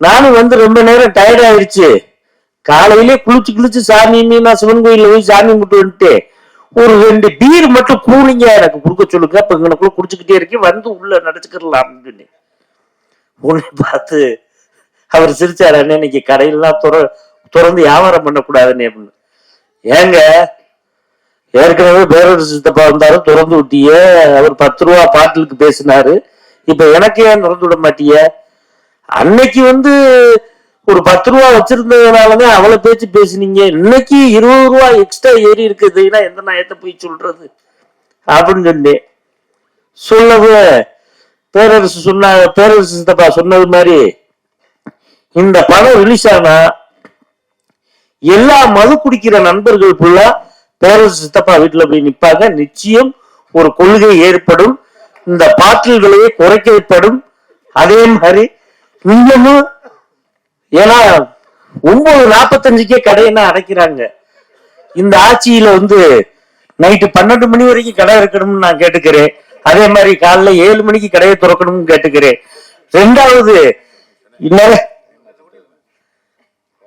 நானும் வந்து ரொம்ப நேரம் டயர்ட் ஆயிடுச்சு. காலையிலே குளிச்சு சாமி நான் சிவன் கோயில்ல போய் சாமி கும்பிட்டு வந்துட்டு ஒரு 2 பீர் மட்டும் கூலிங்க எனக்கு கொடுக்க சொல்லுங்க. இப்ப இங்கனக்குள்ள குடிச்சுக்கிட்டே இருக்கேன், வந்து உள்ள நடிச்சுக்கலாம் அப்படின்னு சொல்லி உன்னை பார்த்து அவர் சிரிச்சாரு. அண்ணே இன்னைக்கு கடையெல்லாம் திறந்து வியாபாரம் பண்ணக்கூடாதுன்னு அப்படின்னு. ஏங்க ஏற்கனவே பேரரசு சித்தப்பா வந்தாரு, திறந்து விட்டியே. அவர் 10 ரூபா பாட்டிலுக்கு பேசினாரு, இப்ப எனக்கு ஏன் திறந்து விட மாட்டிய? அன்னைக்கு வந்து ஒரு 10 ரூபா வச்சிருந்ததுனாலதான் அவ்வளவு பேச்சு பேசுனீங்க. இன்னைக்கு 20 ரூபா எக்ஸ்ட்ரா ஏறி இருக்குதுன்னா எந்த நாயத்தை போய் சொல்றது அப்படின்னு சொன்னேன். சொல்லவு பேரரசு சித்தப்பா சொன்னது மாதிரி இந்த படம் ரிலீஸ் ஆனா எல்லா மது குடிக்கிற நண்பர்கள் ஃபுல்லா பேரரசு சித்தப்பா வீட்டுல போய் நிப்பாங்க. நிச்சயம் ஒரு கொள்கை ஏற்படும், இந்த பாட்டில் விலையை குறைக்கப்படும். அதே மாதிரி இன்னமும் ஏன்னா 9:45 கடையென்ன அடைக்கிறாங்க. இந்த ஆட்சியில வந்து நைட்டு 12 மணி வரைக்கும் கடை இருக்கணும்னு நான் கேட்டுக்கிறேன். அதே மாதிரி காலைல 7 மணிக்கு கடையை திறக்கணும்னு கேட்டுக்கிறேன். 2வது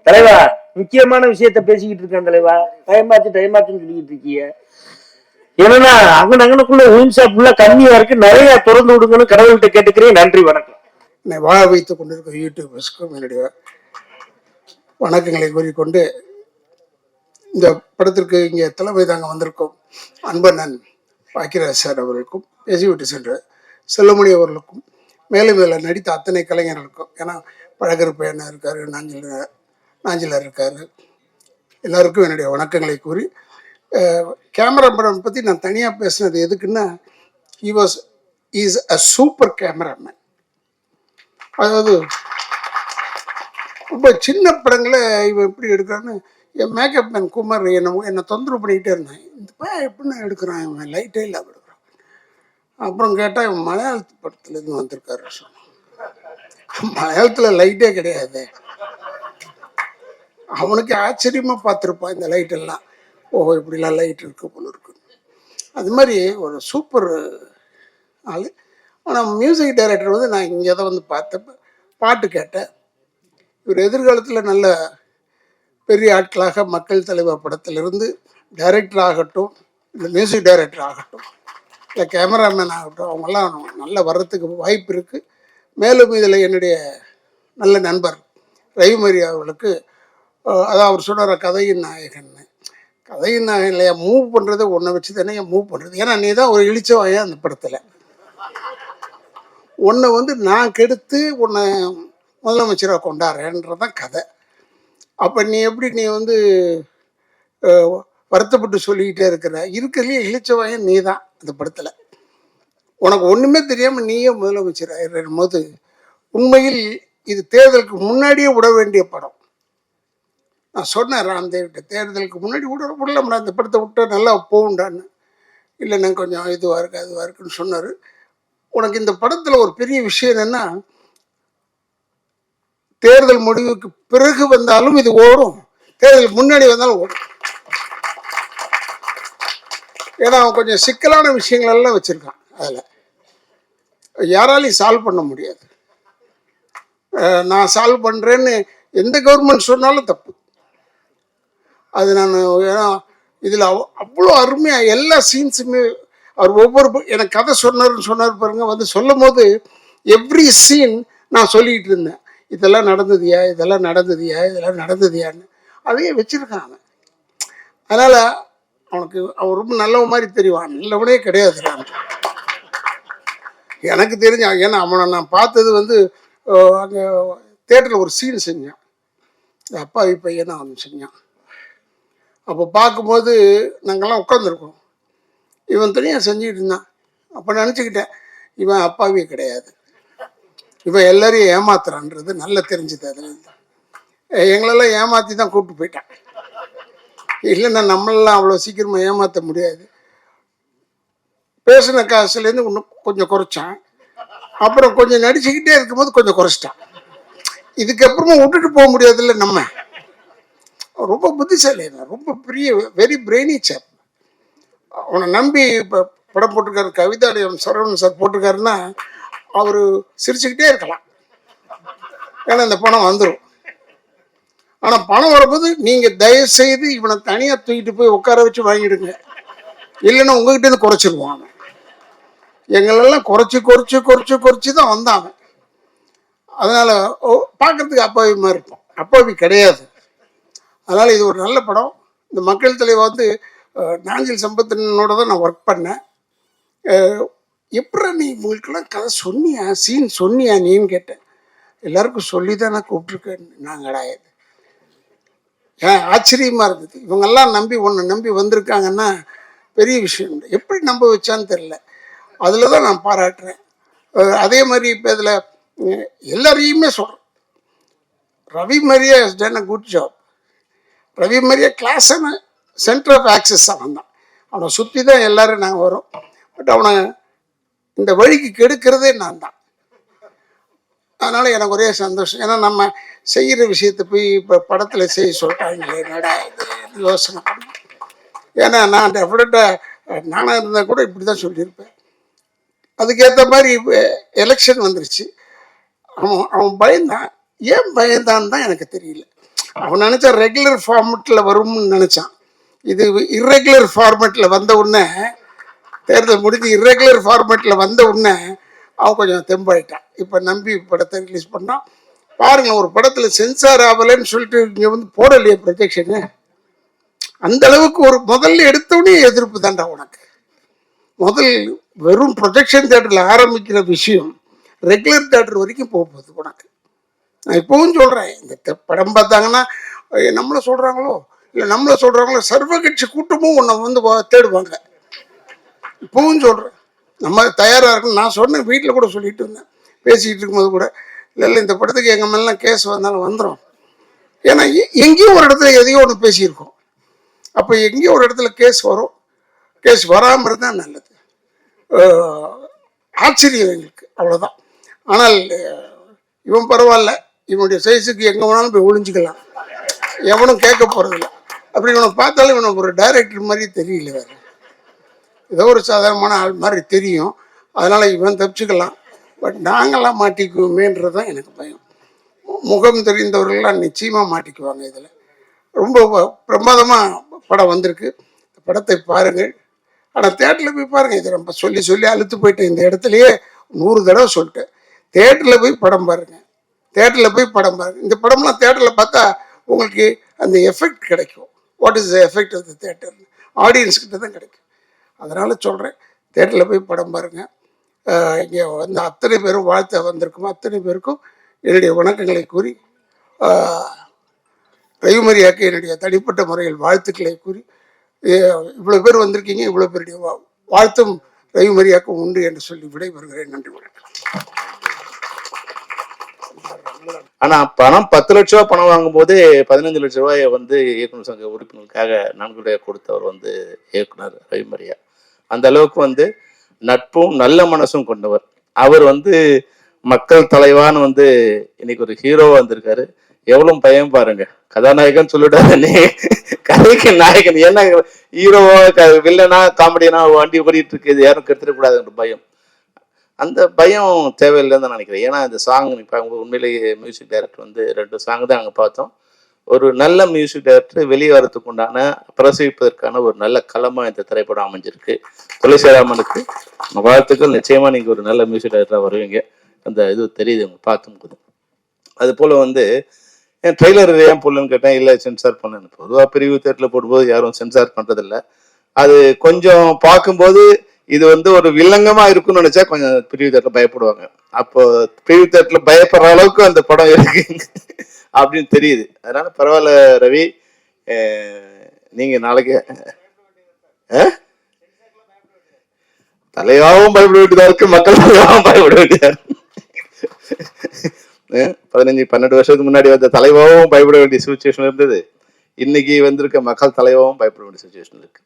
தலைவா முக்கியமான விஷயத்த பேசிக்கிட்டு இருக்கேன் தலைவா. டைமாச்சுன்னு சொல்லிக்கிட்டு இருக்கீங்க. ஏன்னா அங்கனக்குள்ள ஒயின் ஷாப்ல கம்மியா இருக்கு, நிறைய திறந்து விடுங்கன்னு கடவுள்கிட்ட கேட்டுக்கிறேன். நன்றி, வணக்கம். வாழ வைத்துக் கொண்டிருக்கும் யூடியூபர்ஸ்க்கும் என்னுடைய வணக்கங்களை கூறிக்கொண்டு, இந்த படத்திற்கு இங்கே தலைமை தாங்க வந்திருக்கும் அன்பண்ணன் பாக்கியராஜ் சார் அவர்களுக்கும், பேசிவிட்டு சென்ற செல்வமணி அவர்களுக்கும், மேலும் இதில் நடித்த அத்தனை கலைஞர்களுக்கும், ஏன்னா பழகருப்பையன் இருக்காரு, நாஞ்சிலர் இருக்காரு, எல்லாருக்கும் என்னுடைய வணக்கங்களை கூறி, கேமராமேன் பற்றி நான் தனியாக பேசினது எதுக்குன்னா, இஸ் அ சூப்பர் கேமராமேன். அதாவது ரொம்ப சின்ன படங்களை இவன் எப்படி எடுக்கிறான்னு என் மேக்கப் மேன் குமார் என்னை தொந்தரவு பண்ணிக்கிட்டே இருந்தேன். இந்த பையன் எப்படின்னா எடுக்கிறான், இவன் லைட்டே இல்லாமல் எடுக்கிறான். அப்புறம் கேட்டால் இவன் மலையாளத்து படத்துலேருந்து வந்திருக்காரு சொன்னான். மலையாளத்தில் லைட்டே கிடையாது. அவனுக்கு ஆச்சரியமாக பார்த்துருப்பான் இந்த லைட்டெல்லாம். ஓஹோ இப்படிலாம் லைட் இருக்கு போல இருக்கு. அது மாதிரி ஒரு சூப்பர் ஆள். ஆனால் மியூசிக் டைரக்டர் வந்து நான் இங்கே தான் வந்து பார்த்தப்ப பாட்டு கேட்டேன். இவர் எதிர்காலத்தில் நல்ல பெரிய ஆட்களாக மக்கள் தலைவர் படத்திலிருந்து டைரக்டர் ஆகட்டும், இல்லை மியூசிக் டைரக்டர் ஆகட்டும், இல்லை கேமராமேன் ஆகட்டும், அவங்கெல்லாம் நல்ல வர்றதுக்கு வாய்ப்பு இருக்குது. மேலும் இதில் என்னுடைய நல்ல நண்பர் ரவிமரி அவர்களுக்கு, அதான் அவர் சொல்கிற கதையின் நாயகன் இல்லையா, மூவ் பண்ணுறது ஒன்றை வச்சு தானே மூவ் பண்ணுறது. ஏன்னா நீ தான் ஒரு இழிச்சவாயா அந்த படத்தில். உன்னை வந்து நான் கெடுத்து உன்னை முதலமைச்சராக கொண்டாடுறேன்றதான் கதை. அப்போ நீ எப்படி நீ வந்து வருத்தப்பட்டு சொல்லிக்கிட்டே இருக்கிறதுலேயே இழிச்சவாயன் நீ தான் அந்த படத்தில். உனக்கு ஒன்றுமே தெரியாமல் நீயே முதலமைச்சர் ஆயிடும் போது, உண்மையில் இது தேர்தலுக்கு முன்னாடியே விட வேண்டிய படம். நான் சொன்னேன் ராம்தேவ்கிட்ட, தேர்தலுக்கு முன்னாடி விடலாம்டா, இந்த படத்தை விட்டா நல்லா போகுண்டான்னு. இல்லை நான் கொஞ்சம் இதுவாக இருக்கு அதுவாக இருக்குன்னு சொன்னார். உனக்கு இந்த படத்தில் ஒரு பெரிய விஷயம் என்னென்னா, தேர்தல் முடிவுக்கு பிறகு வந்தாலும் இது ஓடும், தேர்தலுக்கு முன்னாடி வந்தாலும் ஓடும். ஏன்னா அவன் கொஞ்சம் சிக்கலான விஷயங்கள் எல்லாம் வச்சுருக்கான். அதில் யாராலையும் சால்வ் பண்ண முடியாது. நான் சால்வ் பண்ணுறேன்னு எந்த கவர்மெண்ட் சொன்னாலும் தப்பு. அது நான் ஏன்னா இதில் அவ்வளோ அருமையாக எல்லா சீன்ஸுமே அவர் ஒவ்வொரு எனக்கு கதை சொன்னார் பாருங்க. வந்து சொல்லும் போது எவ்ரி சீன் நான் சொல்லிக்கிட்டு இருந்தேன், இதெல்லாம் நடந்ததியா நடந்ததியான்னு. அதையே வச்சிருக்கான் அவன். அதனால் அவன் ரொம்ப நல்லவ மாதிரி தெரிவான், நல்லவனே கிடையாது எனக்கு தெரிஞ்ச. ஏன்னா அவனை நான் பார்த்தது வந்து அங்கே தேட்டரில் ஒரு சீன் செஞ்சான், அப்பாவி பையனை அவன் செஞ்சான். அப்போ பார்க்கும்போது நாங்கள்லாம் உட்காந்துருக்கோம், இவன் தனியாக செஞ்சுக்கிட்டு இருந்தான். அப்போ நினச்சிக்கிட்டேன், இவன் அப்பாவியே கிடையாது, இவன் எல்லாரையும் ஏமாத்துறான்றது நல்லா தெரிஞ்சுது. அதுலேருந்து எங்களெல்லாம் ஏமாற்றி தான் கூப்பிட்டு போயிட்டான். இல்லைன்னா நம்மளெல்லாம் அவ்வளோ சீக்கிரமாக ஏமாற்ற முடியாது. பேசின காசுலேருந்து இன்னும் கொஞ்சம் குறைச்சான். அப்புறம் கொஞ்சம் நடிச்சுக்கிட்டே இருக்கும்போது கொஞ்சம் குறைச்சிட்டான். இதுக்கப்புறமா விட்டுட்டு போக முடியாதுல்ல நம்ம. ரொம்ப புத்திசாலி, ரொம்ப பெரிய வெரி பிரெய்னி சாப். அவனை நம்பி இப்போ படம் போட்டிருக்காரு, கவிதாலயம் சரவணன் சார் போட்டிருக்காருன்னா அவர் சிரிச்சுக்கிட்டே இருக்கலாம். ஏன்னா இந்த பணம் வந்துடும். ஆனால் பணம் வரும்போது நீங்கள் தயவு செய்து இவனை தனியாக தூக்கிட்டு போய் உட்கார வச்சு வாங்கிடுங்க, இல்லைன்னா உங்ககிட்ட இருந்து குறைச்சிருவான். எங்களெல்லாம் குறைச்சி குறைச்சி குறைச்சி குறைச்சி தான் வந்தாங்க. அதனால் பார்க்குறதுக்கு அப்பாவி மாதிரி இருக்கும், அப்பாவி கிடையாது. அதனால் இது ஒரு நல்ல படம். இந்த மக்கள் தலைவர் வந்து நாஞ்சில் சம்பத்தினோட தான் நான் ஒர்க் பண்ணேன். எப்படி நீ உங்களுக்கெல்லாம் கதை சொன்னியா, சீன் சொன்னியா நீன்னு கேட்டேன். எல்லாருக்கும் சொல்லி தான் நான் கூப்பிட்ருக்கேன். நாங்கடா இது ஏன் ஆச்சரியமாக இருந்தது. இவங்கெல்லாம் நம்பி ஒன்று நம்பி வந்திருக்காங்கன்னா பெரிய விஷயம். எப்படி நம்ப வச்சான்னு தெரில. அதில் தான் நான் பாராட்டுறேன். அதே மாதிரி இப்போ இதில் எல்லாரையுமே சொல்கிறேன், Ravi Maria has done a good job. Ravi Maria கிளாஸான சென்டர் ஆஃப் ஆக்சஸ் அவன் தான். அவனை சுற்றி தான் எல்லோரும் நாங்கள் வரோம். பட் அவனை இந்த வழிக்கு கெடுக்கிறதே நான் தான். அதனால் எனக்கு ஒரே சந்தோஷம். ஏன்னா நம்ம செய்கிற விஷயத்தை போய் இப்போ படத்தில் செய்ய சொல்லிட்டாங்களே, என்னடா இது யோசனை பண்ண. ஏன்னா நான் டெஃபினட்டாக நானாக இருந்தால் கூட இப்படி தான் சொல்லியிருப்பேன். அதுக்கேற்ற மாதிரி எலெக்ஷன் வந்துருச்சு. அவன் பயந்தான். ஏன் பயந்தான்னு தான் எனக்கு தெரியல. அவன் நினச்சா ரெகுலர் ஃபார்மெட்டில் வரும்னு நினச்சான். இது இர்ரெகுலர் ஃபார்மெட்டில் வந்த உடனே, தேர்தல் முடிஞ்சு இர்ரெகுலர் ஃபார்மெட்டில் வந்த உடனே அவன் கொஞ்சம் தெம்பாயிட்டான். இப்போ நம்பி படத்தை ரிலீஸ் பண்ணான். பாருங்கள், ஒரு படத்தில் சென்சார் ஆகலைன்னு சொல்லிட்டு இங்கே வந்து போடலையே ப்ரொஜெக்ஷனு. அந்த அளவுக்கு ஒரு முதல்ல எடுத்தோடனே எதிர்ப்பு தாண்டா உனக்கு. முதல் வெறும் ப்ரொஜெக்ஷன் தேட்டரில் ஆரம்பிக்கிற விஷயம் ரெகுலர் தேட்டர் வரைக்கும் போகுது உனக்கு. நான் இப்போவும் சொல்கிறேன், இந்த படம் பார்த்தாங்கன்னா நம்மளை சொல்கிறாங்களோ இல்லை நம்மளை சொல்கிறாங்களோ, சர்வகட்சி கூட்டமும் உன்னை வந்து தேடுவாங்க. இப்போவும் சொல்கிறேன், நம்ம தயாராக இருக்கணும். நான் சொன்னேன், வீட்டில் கூட சொல்லிட்டு இருந்தேன், பேசிக்கிட்டு இருக்கும்போது கூட, இல்லை இந்த படத்துக்கு எங்கள் மேலாம் கேஸ் வந்தாலும் வந்துடும். ஏன்னா எங்கேயும் ஒரு இடத்துல எதையோ ஒன்று பேசியிருக்கோம். அப்போ எங்கேயோ ஒரு இடத்துல கேஸ் வரும். கேஸ் வராமல் இருந்தால் நல்லது. ஆச்சரியம் எங்களுக்கு, அவ்வளோதான். ஆனால் இவன் பரவாயில்ல, இவனுடைய சைஸுக்கு எங்கே வேணாலும் போய் ஒழிஞ்சிக்கலாம், எவனும் கேட்க போகிறதில்ல. அப்படி இவனை பார்த்தாலும் இவனை ஒரு டைரக்டர் மாதிரி தெரியல, வேறு ஏதோ ஒரு சாதாரணமான ஆள் மாதிரி தெரியும். அதனால் இவன் தப்பிச்சுக்கலாம். பட் நாங்களாம் மாட்டிக்குவோமேன்றது தான் எனக்கு பயம். முகம் தெரிந்தவர்கள்லாம் நிச்சயமாக மாட்டிக்குவாங்க. இதில் ரொம்ப பிரமாதமாக படம் வந்திருக்கு. படத்தை பாருங்கள். ஆனால் தேட்டரில் போய் பாருங்கள். இதை ரொம்ப சொல்லி சொல்லி அழுத்து போயிட்டேன். இந்த இடத்துலையே 100 தடவை சொல்லிட்டேன். தேட்டரில் போய் படம் பாருங்கள், தேட்டரில் போய் படம் பாருங்கள். இந்த படம்லாம் தேட்டரில் பார்த்தா உங்களுக்கு அந்த எஃபெக்ட் கிடைக்கும். What is the effect of the theatre, ஆடியன்ஸ்கிட்ட தான் கிடைக்கும். அதனால் சொல்கிறேன், தேட்டரில் போய் படம் பாருங்கள். இங்கே வந்து அத்தனை பேரும் வாழ்த்த வந்திருக்குமோ அத்தனை பேருக்கும் என்னுடைய வணக்கங்களை கூறி, ரவிமரியாக்கு என்னுடைய தனிப்பட்ட முறையில் வாழ்த்துக்களை கூறி, இவ்வளோ பேர் வந்திருக்கீங்க, இவ்வளோ பேருடைய வாழ்த்தும் ரவிமரியாக்கும் உண்டு என்று சொல்லி விடைபெறுகிறேன். நன்றி, வணக்கம். ஆனா பணம் 10 லட்ச ரூபாய் பணம் வாங்கும் போது 15 லட்ச ரூபாயை வந்து இயக்குநர் சங்க உறுப்பினருக்காக நன்கொடை கொடுத்தவர் வந்து இயக்குனர் ரவிமரியா. அந்த அளவுக்கு வந்து நட்பும் நல்ல மனசும் கொண்டவர். அவர் வந்து மக்கள் தலைவான்னு வந்து இன்னைக்கு ஒரு ஹீரோவா வந்திருக்காரு. எவ்வளவு பயம் பாருங்க. கதாநாயகன் சொல்லிடாது, கதைக்கு நாயகன். ஏன்னா ஹீரோவா வில்லனா காமெடியனா வண்டி ஓடிட்டு இருக்கு, இது யாரும் கெடுத்துடக்கூடாதுன்ற பயம். அந்த பயம் தேவையில்லைன்னு தான் நினைக்கிறேன். ஏன்னா இந்த சாங் இப்போ உண்மையிலேயே மியூசிக் டைரக்டர் வந்து 2 சாங் தான் அங்கே பார்த்தோம். ஒரு நல்ல மியூசிக் டைரக்டர் வெளியே வரதுக்கு உண்டான பிரசவிப்பதற்கான ஒரு நல்ல களமா இந்த திரைப்படம் அமைஞ்சிருக்கு. துளசிராமனுக்கு வாழ்த்துக்கள். நிச்சயமா நீங்க ஒரு நல்ல மியூசிக் டைரக்டரா வருவீங்க, அந்த இது தெரியுது உங்க பார்க்கும்போது. அது போல வந்து என் ட்ரெய்லர் ஏன் போடலன்னு கேட்டேன். இல்லை, சென்சார் பண்ணேன். பொதுவாக பிரிவு தேட்டரில் போடும்போது யாரும் சென்சார் பண்றதில்லை. அது கொஞ்சம் பார்க்கும்போது இது வந்து ஒரு வில்லங்கமா இருக்குன்னு நினைச்சா கொஞ்சம் பிரிவு தேட்டர்ல பயப்படுவாங்க. அப்போ பிரிவு தேட்டர்ல பயப்படுற அளவுக்கு அந்த படம் இருக்கு அப்படின்னு தெரியுது. அதனால பரவாயில்ல ரவி, நீங்க நாளைக்கு தலையாவும் பயப்பட வேண்டியதா இருக்கு, மக்கள் தலையாவும் பயப்பட வேண்டியதா இருக்கு. 15-12 வருஷத்துக்கு முன்னாடி வந்த தலைவாவும் பயப்பட வேண்டிய சுச்சுவேஷன் இருந்தது. இன்னைக்கு வந்திருக்க மக்கள் தலைவாவும் பயப்பட வேண்டிய சுச்சுவேஷன் இருக்கு.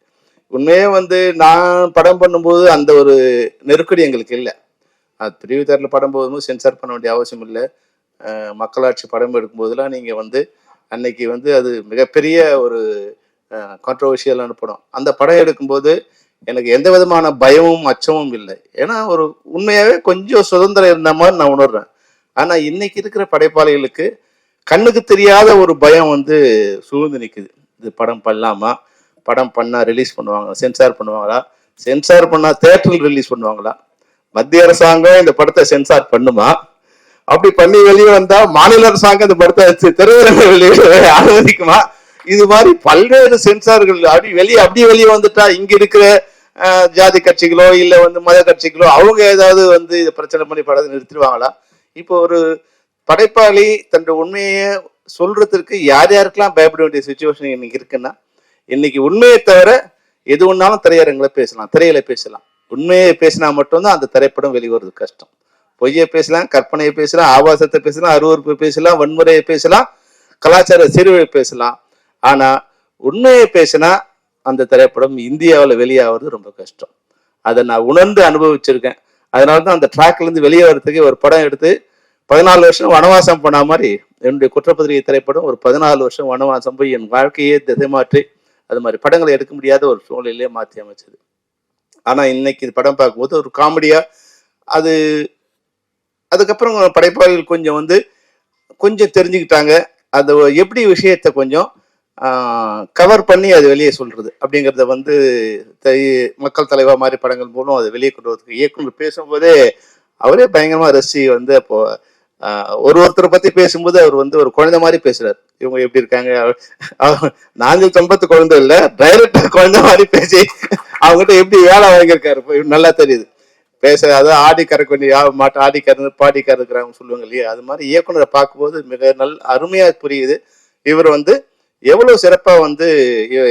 உண்மையே வந்து நான் படம் பண்ணும்போது அந்த ஒரு நெருக்கடி எங்களுக்கு இல்லை. அது பிரிவு தேட்டரில் படம் போகும்போது சென்சார் பண்ண வேண்டிய அவசியம் இல்லை. மக்களாட்சி படம் எடுக்கும்போதெல்லாம் நீங்கள் வந்து அன்னைக்கு வந்து அது மிகப்பெரிய ஒரு கான்ட்ரவர்ஷியலான படம். அந்த படம் எடுக்கும்போது எனக்கு எந்த விதமான பயமும் அச்சமும் இல்லை. ஏன்னா ஒரு உண்மையாகவே கொஞ்சம் சுதந்திரம் இருந்த மாதிரி நான் உணர்றேன். ஆனா இன்னைக்கு இருக்கிற படைப்பாளிகளுக்கு கண்ணுக்கு தெரியாத ஒரு பயம் வந்து சூழ்ந்து நிக்குது. இது படம் பண்ணலாமா, படம் பண்ணா ரிலீஸ் பண்ணுவாங்க, சென்சார் பண்ணுவாங்களா, சென்சார் பண்ணா தியேட்டரில் ரிலீஸ் பண்ணுவாங்களா, மத்திய அரசாங்கம் இந்த படத்தை சென்சார் பண்ணுமா, அப்படி பண்ணி வெளியே வந்தா மாநில அரசாங்கம் இந்த படத்தை திரையரங்க வெளியே அனுமதிக்குமா, இது மாதிரி பல்வேறு சென்சார்கள் அப்படியே வெளியே வந்துட்டா இங்க இருக்கிற ஜாதி கட்சிகளோ இல்ல வந்து மத கட்சிகளோ அவங்க ஏதாவது வந்து இதை பிரச்சனை பண்ணி படத்தை நிறுத்திடுவாங்களா? இப்போ ஒரு படைப்பாளி தன்னுடைய உண்மையை சொல்றதுக்கு யார் யாருக்கெல்லாம் பயப்பட வேண்டிய சுச்சுவேஷன் இன்னைக்கு இருக்குன்னா, இன்னைக்கு உண்மையை தவிர எது ஒன்னாலும் திரையரங்களை பேசலாம், திரையில பேசலாம். உண்மையை பேசினா மட்டும்தான் அந்த திரைப்படம் வெளிவருது கஷ்டம். பொய்யை பேசலாம், கற்பனையை பேசலாம், ஆபாசத்தை பேசலாம், அருவறுப்பை பேசலாம், வன்முறையை பேசலாம், கலாச்சார சிறுவை பேசலாம். ஆனா உண்மையை பேசினா அந்த திரைப்படம் இந்தியாவில் வெளியாகிறது ரொம்ப கஷ்டம். அதை நான் உணர்ந்து அனுபவிச்சிருக்கேன். அதனாலதான் அந்த ட்ராக்ல இருந்து வெளியே வர்றதுக்கு ஒரு படம் எடுத்து 14 வருஷம் வனவாசம் பண்ண மாதிரி என்னுடைய குற்றப்பத்திரிகை திரைப்படம் ஒரு 14 வருஷம் வனவாசம் போய் என் வாழ்க்கையே திசை மாற்றி அது மாதிரி படங்களை எடுக்க முடியாத ஒரு சூழ்நிலையிலே மாற்றி அமைச்சது. ஆனா இன்னைக்கு படம் பார்க்கும்போது ஒரு காமெடியா அது அதுக்கப்புறம் படைப்பாளிகள் கொஞ்சம் வந்து கொஞ்சம் தெரிஞ்சுக்கிட்டாங்க. அது எப்படி விஷயத்த கொஞ்சம் கவர் பண்ணி அது வெளியே சொல்றது அப்படிங்கிறத வந்து மக்கள் தலைவா மாதிரி படங்கள் மூலம் அதை வெளியே கொண்டு வரதுக்கு இயக்குனர் பேசும்போதே அவரே பயங்கரமா ரசி வந்து அப்போ ஒருத்தரை பத்தி பேசும்போது அவர் வந்து ஒரு குழந்தை மாதிரி பேசுறாரு. இவங்க எப்படி இருக்காங்க, நாங்கள் சம்பத்து குழந்தை இல்ல, டைரக்டா குழந்தை மாதிரி பேசி அவங்ககிட்ட எப்படி வேலை வாங்கியிருக்காரு நல்லா தெரியுது. பேச அதாவது ஆடி கறக்கொண்டி மாட்டு ஆடி கறந்து பாடி கறக்குறாங்க சொல்லுவாங்க இல்லையா, அது மாதிரி இயக்குனரை பார்க்கும்போது மிக அருமையா புரியுது இவர் வந்து எவ்வளவு சிறப்பா வந்து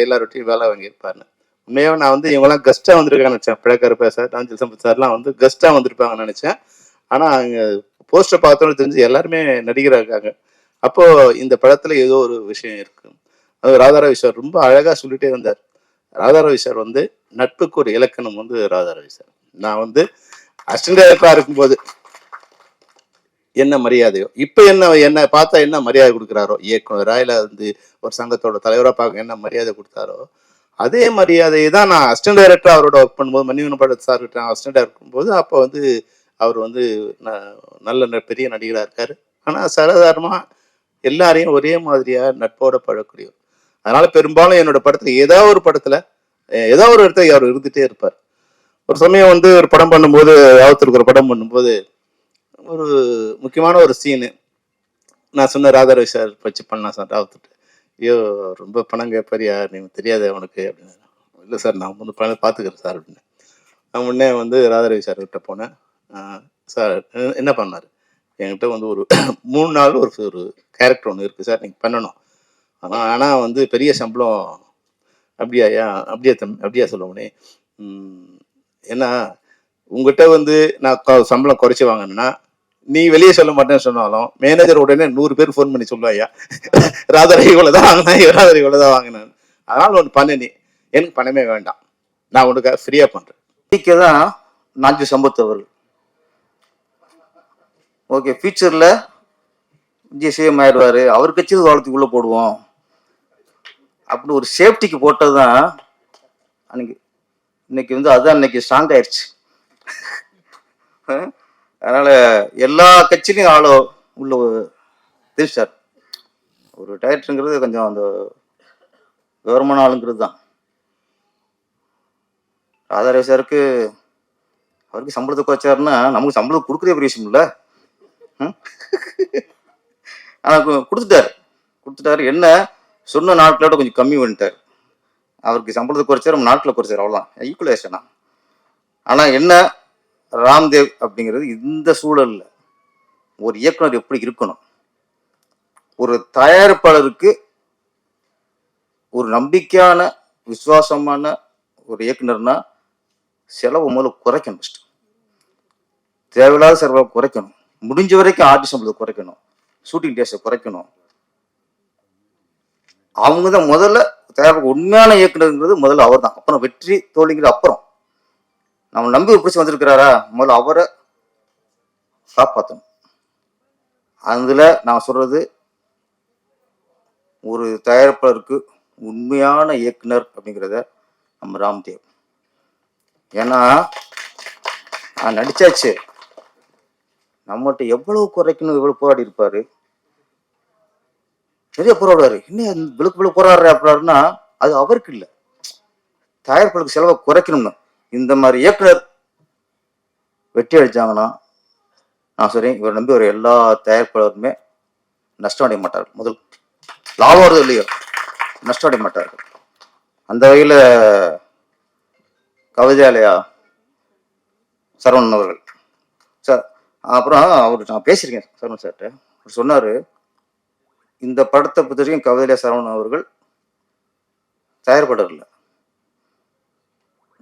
எல்லார்ட்டையும் வேலை வாங்கியிருப்பாருன்னு. உண்மையாக நான் வந்து இவங்கெல்லாம் கெஸ்டா வந்திருக்காங்கன்னு நினைச்சேன். பிழைக்கார சார், நாஞ்சில் சம்பத் சார்லாம் வந்து கெஸ்டா வந்திருப்பாங்கன்னு நினைச்சேன். ஆனா அங்க போஸ்டர் பார்த்தோன்னு தெரிஞ்சு எல்லாருமே நடிகராக இருக்காங்க. அப்போ இந்த படத்துல ஏதோ ஒரு விஷயம் இருக்கு. அது ராதாரவி சார் ரொம்ப அழகா சொல்லிட்டே வந்தார். ராதாரவி சார் வந்து நட்புக்கு ஒரு இலக்கணம் வந்து ராதாரவி சார். நான் வந்து அசிஸ்டன்ட் டைரக்டரா இருக்கும்போது என்ன மரியாதையோ இப்ப என்ன பார்த்தா என்ன மரியாதை கொடுக்குறாரோ, இயக்குனரா இல்ல வந்து ஒரு சங்கத்தோட தலைவரா பார்க்க என்ன மரியாதை கொடுத்தாரோ அதே மரியாதையை தான் நான் அசிஸ்டன்ட் டைரக்டரா அவரோட ஒர்க் பண்ணும்போது மணிவண்ணன் பட சார் கிட்ட அசிஸ்டன்ட் டைரக்டர் போது அப்போ வந்து அவர் வந்து நல்ல பெரிய நடிகராக இருக்காரு. ஆனா சாதாரணமா எல்லாரையும் ஒரே மாதிரியா நட்போட பழக்கூடியவர். அதனால பெரும்பாலும் என்னோட படத்துல ஏதாவது ஒரு இடத்துல அவர் இருந்துட்டே இருப்பார். ஒரு சமயம் வந்து ஒரு படம் பண்ணும்போது ராவத்திற்கு ஒரு படம் பண்ணும்போது ஒரு முக்கியமான ஒரு சீனு நான் சொன்ன ராதாரவி சார் வச்சு பண்ணலாம் சார் ராவத்துட்டு. ஐயோ ரொம்ப பணம் கேட்பாரியா, நீங்க தெரியாது அவனுக்கு அப்படின்னு. இல்லை சார் நான் வந்து பணம் பார்த்துக்கிறேன் சார் அப்படின்னு. நான் முன்னே வந்து ராதாரவி சார் கிட்ட போனேன். சார் என்ன பண்ணார், என்கிட்ட வந்து ஒரு 3 நாள் ஒரு கேரக்டர் ஒன்று இருக்குது சார், நீங்கள் பண்ணணும். ஆனால் வந்து பெரிய சம்பளம். அப்படியா அப்படியா சொல்லுவோனே, ஏன்னா உங்ககிட்ட வந்து நான் சம்பளம் குறைச்சி வாங்கினேன்னா நீ வெளியே சொல்ல மாட்டேன்னு சொன்னாலும் மேனேஜர் உடனே 100 பேர் ஃபோன் பண்ணி சொல்லுவாயா, ராதாரவி இவ்வளோதான் வாங்கினேன், ராதாரவி இவ்வளோதான் வாங்கினேன். அதனால ஒன்று பண்ண, நீ எனக்கு பணமே வேண்டாம், நான் உனக்கு ஃப்ரீயா பண்றேன். தான் நாஞ்சில் சம்பத் அவர்கள் ஓகே ஃபியூச்சர்ல விஜய் சிஎம் ஆயிடுவாரு, அவர் கட்சியில் வாழ்த்துக்குள்ள போடுவோம் அப்படின்னு ஒரு சேஃப்டிக்கு போட்டது தான் அன்னைக்கு. இன்னைக்கு வந்து அதுதான் இன்னைக்கு ஸ்ட்ராங் ஆயிடுச்சு. அதனால எல்லா கட்சியிலையும் ஆளோ உள்ள தெரிஞ்சார். ஒரு டைரக்டருங்கிறது கொஞ்சம் அந்த கவர்மெண்ட் ஆளுங்கிறது தான். ராதாரவி சாருக்கு அவருக்கு சம்பளத்தை குறைச்சாருன்னா நமக்கு சம்பளம் கொடுக்குறே பெரிய விஷயம் இல்லை. ஆனால் கொடுத்துட்டாரு. என்ன சொன்ன நாட்களோட கொஞ்சம் கம்மி பண்ணிட்டார். அவருக்கு சம்பளத்தை குறைச்சார், நம்ம நாட்களை குறைச்சார், அவ்வளோதான், ஈக்குவலைசேஷனா. ஆனால் என்ன ராம்தேவ் அப்படிங்கிறது இந்த சூழல்ல ஒரு இயக்குனர் எப்படி இருக்கணும், ஒரு தயாரிப்பாளருக்கு ஒரு நம்பிக்கையான விசுவாசமான ஒரு இயக்குனர்னா செலவு முதல்ல குறைக்கணும். ஃபஸ்ட்டு தேவையில்லாத செலவை குறைக்கணும், முடிஞ்ச வரைக்கும் ஆர்டிஸ்ட் சம்பளத்தை குறைக்கணும், ஷூட்டிங் டேஸை குறைக்கணும். அவங்க தான் முதல்ல தேவை. உண்மையான இயக்குனருங்கிறது முதல்ல அவர் தான். அப்புறம் வெற்றி தோல்விங்கிறது அப்புறம். நம்ம நம்பி பிடிச்சி வந்திருக்கிறாரா, முதல்ல அவரை காப்பாற்றணும். அதுல நான் சொல்றது, ஒரு தயாரிப்பாளருக்கு உண்மையான இயக்குனர் அப்படிங்கிறத நம்ம ராம்தேவ். ஏன்னா நான் நடிச்சாச்சு, நம்மகிட்ட எவ்வளவு குறைக்கணும் எவ்வளவு போராடி இருப்பாரு. நிறைய போராடுவாரு. இன்னும் விழுக்கு போராடுற அப்படின்னா அது அவருக்கு இல்லை, தயாரிப்பாளருக்கு செலவை குறைக்கணும்னு. இந்த மாதிரி இயக்குனர் வெற்றி அடிச்சாங்கன்னா நான் சொல்றேன், இவர் நம்பி ஒரு எல்லா தயாரிப்பாளருமே நஷ்டம் அடைய மாட்டார்கள். முதல் லாபம் வருது இல்லையோ, நஷ்டம் அடைய மாட்டார்கள். அந்த வகையில கவிதையாலயா சரவணன் அவர்கள் சார், அப்புறம் அவர் நான் பேசியிருக்கேன் சரவணன் சார்கிட்ட. அவர் சொன்னாரு, இந்த படத்தை பொறுத்த வரைக்கும் கவிதையாலயா சரவணன் அவர்கள் தயாரிப்பாளர் இல்லை,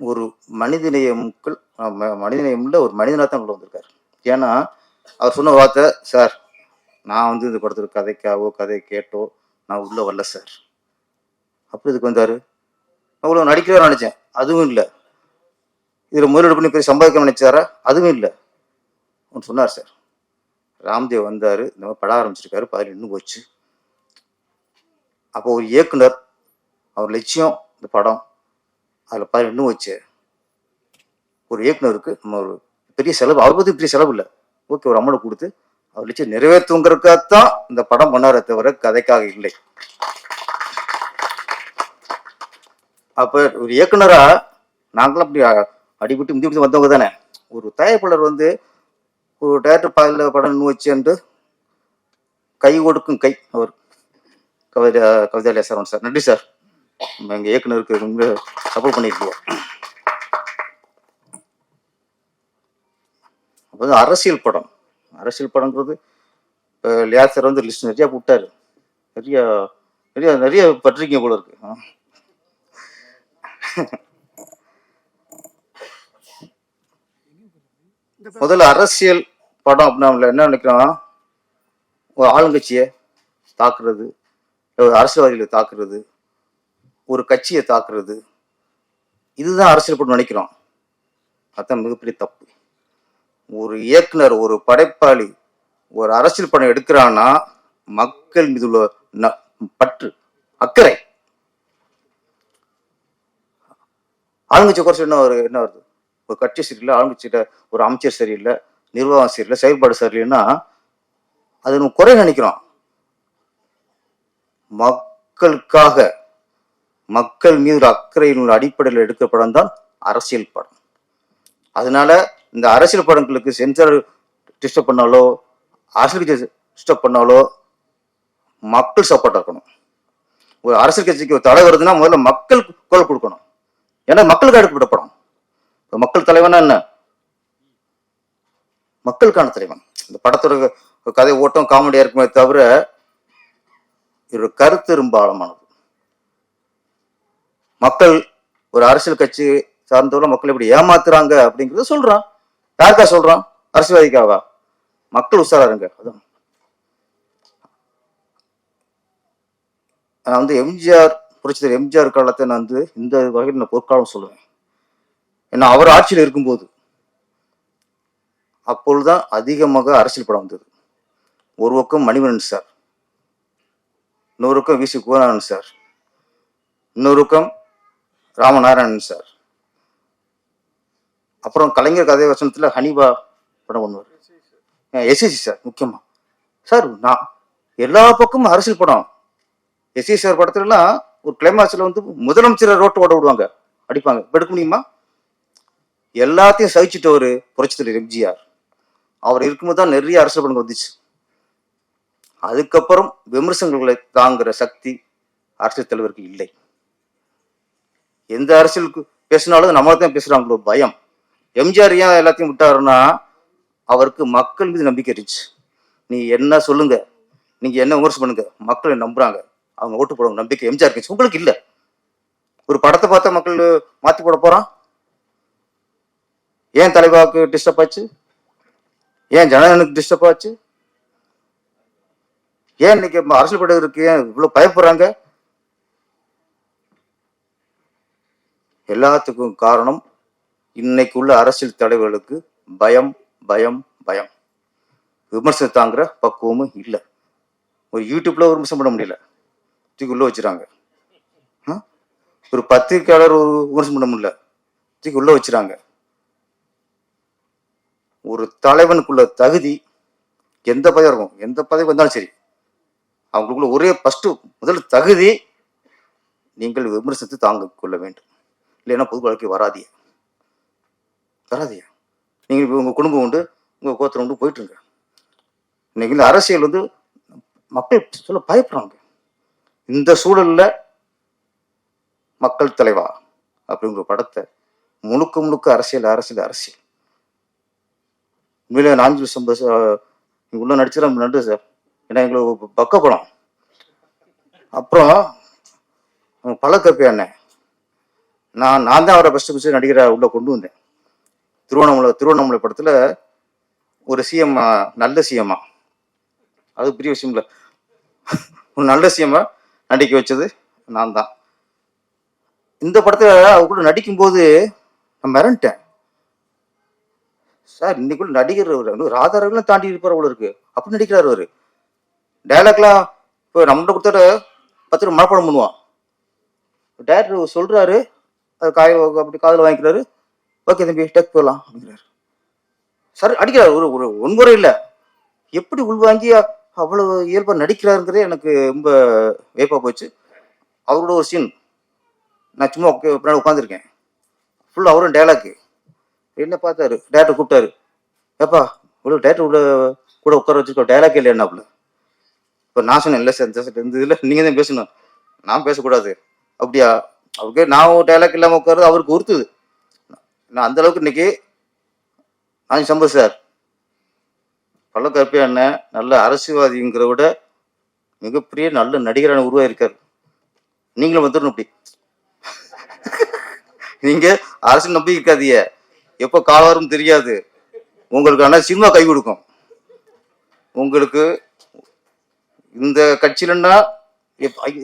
ஒரு மனிதநேயம்ல ஒரு மனிதனாக தான் உள்ள வந்திருக்காரு. ஏன்னா அவர் சொன்ன வார்த்தை, சார் நான் வந்து இந்த படத்துக்கு கதையை கேட்டோ நான் உள்ள வரல சார். அப்படி இதுக்கு வந்தாரு, அவ்வளோ நடிக்கிறதா நினைச்சேன், அதுவும் இல்லை. இதில் முதலீடு பண்ணி போய் சம்பாதிக்க நினைச்சாரா, அதுவும் இல்லை. ஒன்று சொன்னார் சார், ராம்தேவ் வந்தாரு, இந்த மாதிரி படம் ஆரம்பிச்சிருக்காரு, 10 நின்று போச்சு. அப்போ ஒரு இயக்குனர் அவர் லட்சியம் இந்த படம், அதில் 10 நின்று வச்சு ஒரு இயக்குனருக்கு நம்ம ஒரு பெரிய செலவு, அவர் பற்றி பெரிய செலவு இல்லை, ஓகே ஒரு அமௌண்ட் கொடுத்து அவர் லட்சியம் நிறைவேற்றுங்கிறதுக்காகத்தான் இந்த படம் பண்ணாரே தவிர கதைக்காக இல்லை. அப்ப ஒரு இயக்குனரா நாங்களும் அப்படி அடிபட்டு முந்தி வந்தவங்க தானே. ஒரு தயாரிப்பாளர் வந்து ஒரு டேரக்டர் படம் நின்று வச்சு கை கொடுக்கும் கை அவர் கவிதாலயா சரவணன் சார். நன்றி சார், எங்க இயக்குனருக்கு ரொம்ப சப்போர்ட் பண்ணிருக்கீங்க. அப்போ அரசியல் படங்கிறது லியா சார் வந்து லிஸ்ட் நிறைய போட்டாரு, நிறைய நிறைய நிறைய பற்றிருக்கீங்க போல இருக்கு. முதல்ல அரசியல் படம் அப்படின்னா நம்மள என்ன நினைக்கிறோம், ஒரு ஆளுங்கட்சியை தாக்குறது, அரசியல்வாதிகளை தாக்குறது, ஒரு கட்சியை தாக்குறது, இதுதான் அரசியல் படம் நினைக்கிறோம். அதுதான் மிகப்பெரிய தப்பு. ஒரு இயக்குனர், ஒரு படைப்பாளி ஒரு அரசியல் படம் எடுக்கிறான்னா மக்கள் மீது உள்ள பற்று, அக்கறை. ஆளுங்கட்சி குறைச்சி என்ன வருது, ஒரு கட்சி சரியில்லை, ஆளுங்கட்சியில ஒரு அமைச்சர் சரியில்லை, நிர்வாகம் சரியில்லை, செயல்பாடு சரியில்லைன்னா அது நம்ம குறை நினைக்கிறோம். மக்களுக்காக மக்கள் மீது அக்கறையின் அடிப்படையில் எடுக்கிற படம் தான் அரசியல் படம். அதனால இந்த அரசியல் படங்களுக்கு சென்சார் டிஸ்டர்ப் பண்ணாலோ அரசியல் கட்சி டிஸ்டர்ப் பண்ணாலோ மக்கள் சப்போர்ட் இருக்கணும். ஒரு அரசியல் கட்சிக்கு ஒரு தடை வருதுன்னா முதல்ல மக்கள் குரல் கொடுக்கணும். ஏன்னா மக்களுக்கு எடுக்கப்பட்ட படம். மக்கள் தலைவனா என்ன, மக்களுக்கான தலைவன். இந்த படத்தோட கதை ஓட்டம் காமெடியா இருக்குமே தவிர ஒரு கருத்து ரொம்ப ஆழமானது. மக்கள் ஒரு அரசியல் கட்சி சார்ந்தவரை மக்கள் எப்படி ஏமாத்துறாங்க அப்படிங்கறத சொல்றான். யாருக்கா சொல்றான், அரசியல்வாதிக்காவா? மக்கள் உஷாராருங்க. அதான் நான் வந்து எம்ஜிஆர் புரட்சித்தலைவர் எம்ஜிஆர் காலத்தை நான் வந்து இந்த வகையில் நான் பொற்காலம் சொல்லுவேன். ஏன்னா அவர் ஆட்சியில் இருக்கும்போது அப்பொழுதுதான் அதிகமாக அரசியல் படம் வந்தது. ஒரு பக்கம் மணிவண்ணன் சார், இன்னொரு பக்கம் வி.சி. குகநாதன் சார், இன்னொரு பக்கம் ராமநாராயணன் சார், அப்புறம் கலைஞர் கதை வசனத்துல ஹனிபா படம் பண்ணுவார், எஸ்எஸ்சி சார் முக்கியமா. சார் நான் எல்லா பக்கமும் அரசியல் படம். எஸ்எஸ்சி சார் படத்துல எல்லாம் ஒரு கிளைமாக்ஸ்ல வந்து முதலமைச்சரை ரோட்டு ஓட விடுவாங்க, அடிப்பாங்க. எடுக்க முடியுமா? எல்லாத்தையும் சகிச்சுட்டு ஒரு புரட்சித்தலைவர் எம்ஜிஆர் அவர் இருக்கும்போது தான் நிறைய அரசியல் படங்கள் வந்துச்சு. அதுக்கப்புறம் விமர்சனங்களை தாங்குற சக்தி அரசியல் தலைவருக்கு இல்லை. எந்த அரசியலுக்கு பேசினாலும் நம்மளதான் பேசுறாங்களோ பயம். எம்ஜிஆர் ஏன் எல்லாத்தையும் விட்டாருன்னா அவருக்கு மக்கள் மீது நம்பிக்கை இருந்துச்சு. நீ என்ன சொல்லுங்க, நீங்க என்ன விமர்சனம் பண்ணுங்க, மக்களை நம்புறாங்க, அவங்க ஓட்டு போடுவாங்க நம்பிக்கை எம்ஜிஆர் இருந்துச்சு. உங்களுக்கு இல்ல. ஒரு படத்தை பார்த்தா மக்கள் மாத்தி போட போறான். ஏன் தலைவாக்கு டிஸ்டர்ப் ஆச்சு, ஏன் ஜனகனுக்கு டிஸ்டர்ப் ஆச்சு, ஏன் இன்னைக்கு அரசியல் படம் இருக்கு, ஏன் இவ்வளவு பயப்படுறாங்க? எல்லாத்துக்கும் காரணம் இன்னைக்கு உள்ள அரசியல் தலைவர்களுக்கு பயம் பயம் பயம். விமர்சனம் தாங்குற பக்குவமும் இல்லை. ஒரு யூடியூப்ல ஒரு விமர்சனம் பண்ண முடியல, தூக்கி உள்ள வச்சுறாங்க. ஒரு பத்திரிகையாளர் ஒரு விமர்சனம் பண்ண முடியல, தூக்கி உள்ள வச்சுறாங்க. ஒரு தலைவனுக்குள்ள தகுதி எந்த பதவி இருக்கும், எந்த பதவி வந்தாலும் சரி, அவங்களுக்குள்ள ஒரே முதல் தகுதி, நீங்கள் விமர்சனத்தை தாங்கிக் கொள்ள வேண்டும். இல்லைன்னா பொது வாழ்க்கை வராதியா. நீங்கள் இப்போ உங்கள் குடும்பம் உண்டு, உங்கள் கோத்திரம் உண்டு, போயிட்டுருங்க. இன்னைக்கு அரசியல் வந்து மக்கள் சொல்ல பயப்படுறாங்க. இந்த சூழல்ல மக்கள் தலைவா அப்படிங்கிற படத்தை முழுக்க முழுக்க அரசியல். உண்மையிலே நாஞ்சில் சம்பஸ் உள்ள நடிச்சு நம்ம நன்றி சார். ஏன்னா எங்களுக்கு பக்க படம். அப்புறம் பழக்கப்பே அண்ணன், நான் தான் அவரை ஃபஸ்ட்டு நடிகரை உள்ள கொண்டு வந்தேன். திருவண்ணாமலை படத்துல ஒரு சிஎம், நல்ல சிஎம்மா, அது பெரிய விஷயம் இல்லை, ஒரு நல்ல சிஎம்மா நடிக்க வச்சது நான் தான். இந்த படத்துல அவர் கூட நடிக்கும்போது நான் மிரண்டேன். சார் இன்னைக்குள்ள நடிகர் ராதாரவிலாம் தாண்டி இருப்பார் அவ்வளோ இருக்கு, அப்படி நடிக்கிறார் அவரு. டைலாக்லாம் இப்போ நம்மகிட்ட கொடுத்தாரு 10 ரூபா மனப்பாடம் பண்ணுவான். டேரக்டர் சொல்றாரு, அது அப்படி காதில் வாங்கிக்கிறாரு. ஓகே தம்பி டேக் போகலாம் அப்படிங்கிறாரு. சார் அடிக்கிறார். ஒரு ஒன்முறை இல்லை, எப்படி உள்வாங்கி அவ்வளவு இயல்பா நடிக்கிறாருங்கிறதே எனக்கு ரொம்ப வேப்பா போச்சு. அவரோட ஒரு சீன் நான் சும்மா பின்னாடி உட்காந்துருக்கேன், ஃபுல்லாக அவரும் டைலாக்கு. என்ன பார்த்தாரு, டேரக்டர் கூப்பிட்டாரு, ஏப்பா இவ்வளோ டேரக்டர் கூட உட்கார வச்சுருக்கோம், டைலாக் இல்லை என்னாப்புல. இப்போ நான் சொன்னேன், இல்லை சார் இந்த இதில் நீங்கள் தான் பேசணும், நான் பேசக்கூடாது. அப்படியா, அவருக்கு நான் ஒரு டைலாக் இல்லாமல் உட்காருது அவருக்கு உறுத்துது. நான் அந்த அளவுக்கு இன்னைக்கு நான் சம்பத் சார் பள்ளக்கருப்பையா அண்ணன் நல்ல அரசியல்வாதிங்கிற விட மிகப்பெரிய நல்ல நடிகரான உருவாயிருக்காரு. நீங்களும் வந்துடணும். அப்படி நீங்க அரசு நம்பி இருக்காதீங்க, எப்போ காலம் தெரியாது. உங்களுக்கு ஆனால் சினிமா கை கொடுக்கும். உங்களுக்கு இந்த கட்சியிலன்னா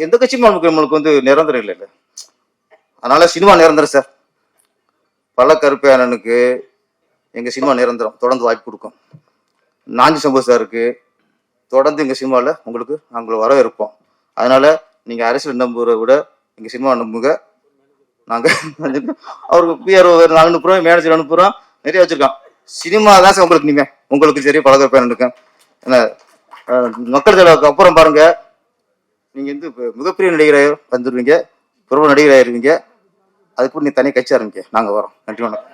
எந்த கட்சியும் நம்மளுக்கு வந்து நிரந்தரம் இல்லை. அதனால சினிமா நிரந்தரம் சார். பள்ளக்கருப்பையானனுக்கு எங்க சினிமா நிரந்தரம், தொடர்ந்து வாய்ப்பு கொடுக்கும். நாஞ்சி சம்பத் சாருக்கு தொடர்ந்து எங்க சினிமாவில் உங்களுக்கு நாங்கள் வரவேற்போம். அதனால நீங்க அரசியல் நம்புறதை விட எங்க சினிமா நம்புங்க. நாங்கள் அவருக்கு பிஆர் நாங்கள் அனுப்புறோம், மேனேஜர் அனுப்புறோம், நிறைய வச்சிருக்கோம். சினிமா தான் சார் உங்களுக்கு. நீங்க உங்களுக்கு சரி பழக்கப்பேன் இருக்கேன். ஏன்னா மக்கள் தலைவருக்கு அப்புறம் பாருங்க, நீங்க வந்து மிகப்பெரிய நடிகராக வந்துடுவீங்க, பிரபல நடிகராயிருவீங்க. அதுக்கு நீ தனியாக கட்சி ஆரம்பிக்க, நாங்கள் வரோம். நன்றி, வணக்கம்.